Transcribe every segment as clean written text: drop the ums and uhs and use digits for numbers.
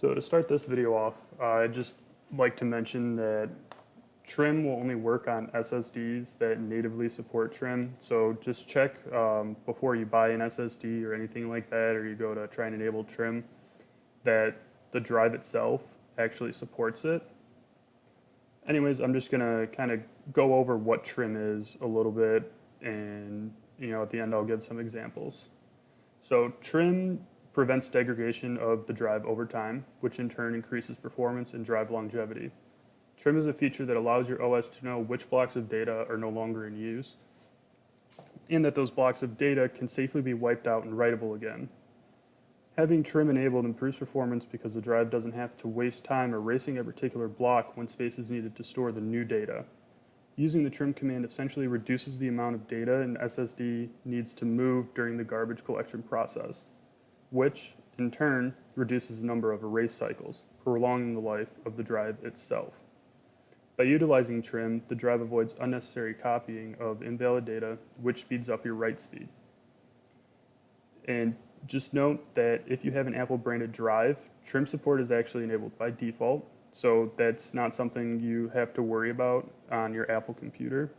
So to start this video off, I'd just like to mention that trim will only work on SSDs that natively support trim. So just check before you buy an SSD or anything like that, or you go to try and enable trim, that the drive itself actually supports it. Anyways, I'm just gonna kind of go over what trim is a little bit, and at the end I'll give some examples. So trim prevents degradation of the drive over time, which in turn increases performance and drive longevity. Trim is a feature that allows your OS to know which blocks of data are no longer in use, and that those blocks of data can safely be wiped out and writable again. Having trim enabled improves performance because the drive doesn't have to waste time erasing a particular block when space is needed to store the new data. Using the trim command essentially reduces the amount of data an SSD needs to move during the garbage collection process, which in turn reduces the number of erase cycles, prolonging the life of the drive itself. By utilizing trim, the drive avoids unnecessary copying of invalid data, which speeds up your write speed. And just note that if you have an Apple branded drive, trim support is actually enabled by default, so that's not something you have to worry about on your Apple computer.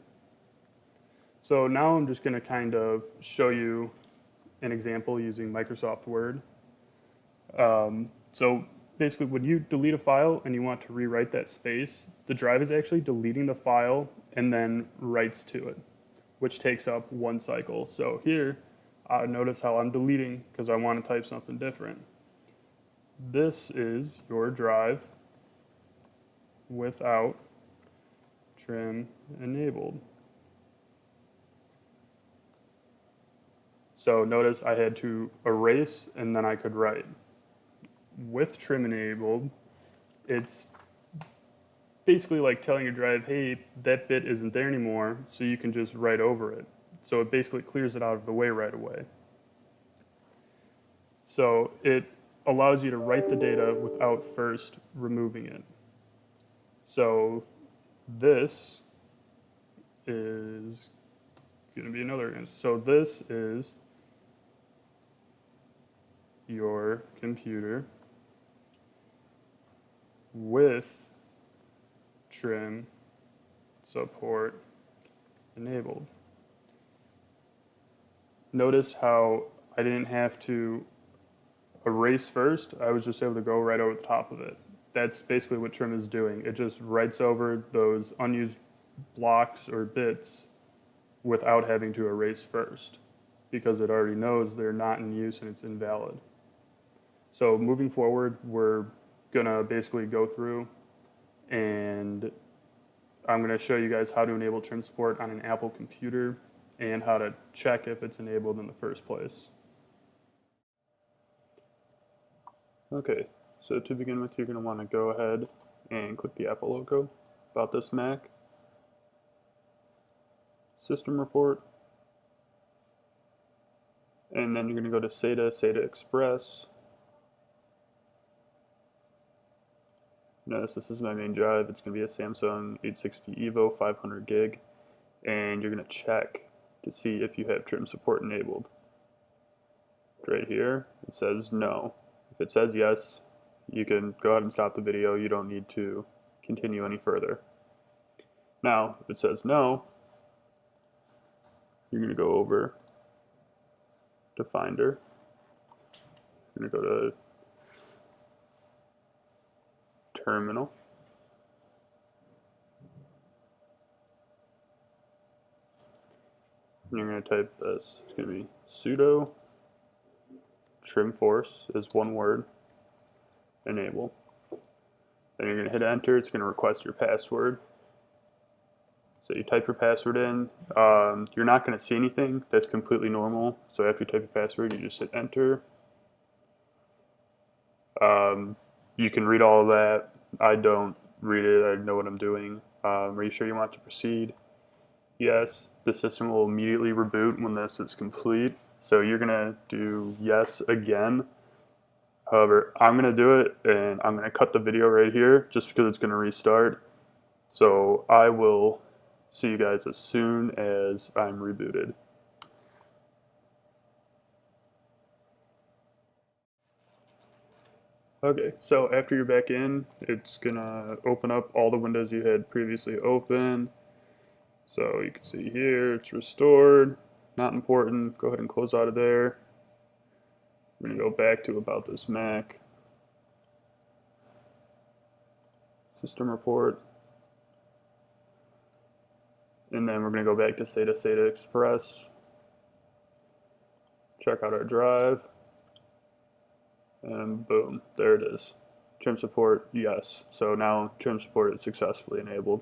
So now I'm just going to kind of show you an example using Microsoft Word. So basically when you delete a file and you want to rewrite that space, the drive is actually deleting the file and then writes to it, which takes up one cycle. So here, notice how I'm deleting because I want to type something different. This is your drive without trim enabled. So notice I had to erase and then I could write. With trim enabled, it's basically like telling your drive, hey, that bit isn't there anymore, so you can just write over it. So it basically clears it out of the way right away. So it allows you to write the data without first removing it. So this is going to be another. So this is your computer with trim support enabled. Notice how I didn't have to erase first. I was just able to go right over the top of it. That's basically what trim is doing. It just writes over those unused blocks or bits without having to erase first, because it already knows they're not in use and it's invalid. So moving forward, we're gonna basically go through and I'm gonna show you guys how to enable trim support on an Apple computer and how to check if it's enabled in the first place. Okay, so to begin with, you're gonna wanna go ahead and click the Apple logo, About This Mac, System Report, and then you're gonna go to SATA Express. Notice this is my main drive. It's going to be a Samsung 860 EVO 500 gig, and you're going to check to see if you have trim support enabled. Right here, it says no. If it says yes, you can go ahead and stop the video. You don't need to continue any further. Now, if it says no, you're going to go over to Finder. You're going to go to Terminal. And you're going to type this. It's going to be sudo trimforce is one word, enable. Then you're going to hit enter. It's going to request your password. So you type your password in. You're not going to see anything. That's completely normal. So after you type your password, you just hit enter. You can read all of that. I don't read it. I know what I'm doing. Are you sure you want to proceed? Yes. The system will immediately reboot when this is complete. So you're going to do yes again. However, I'm going to do it, and I'm going to cut the video right here just because it's going to restart. So I will see you guys as soon as I'm rebooted. Okay, so after you're back in, it's gonna open up all the windows you had previously open. So you can see here, it's restored. Not important. Go ahead and close out of there. We're gonna go back to About This Mac. System report. And then we're gonna go back to SATA Express. Check out our drive. And boom, there it is. Trim support, yes. So now trim support is successfully enabled.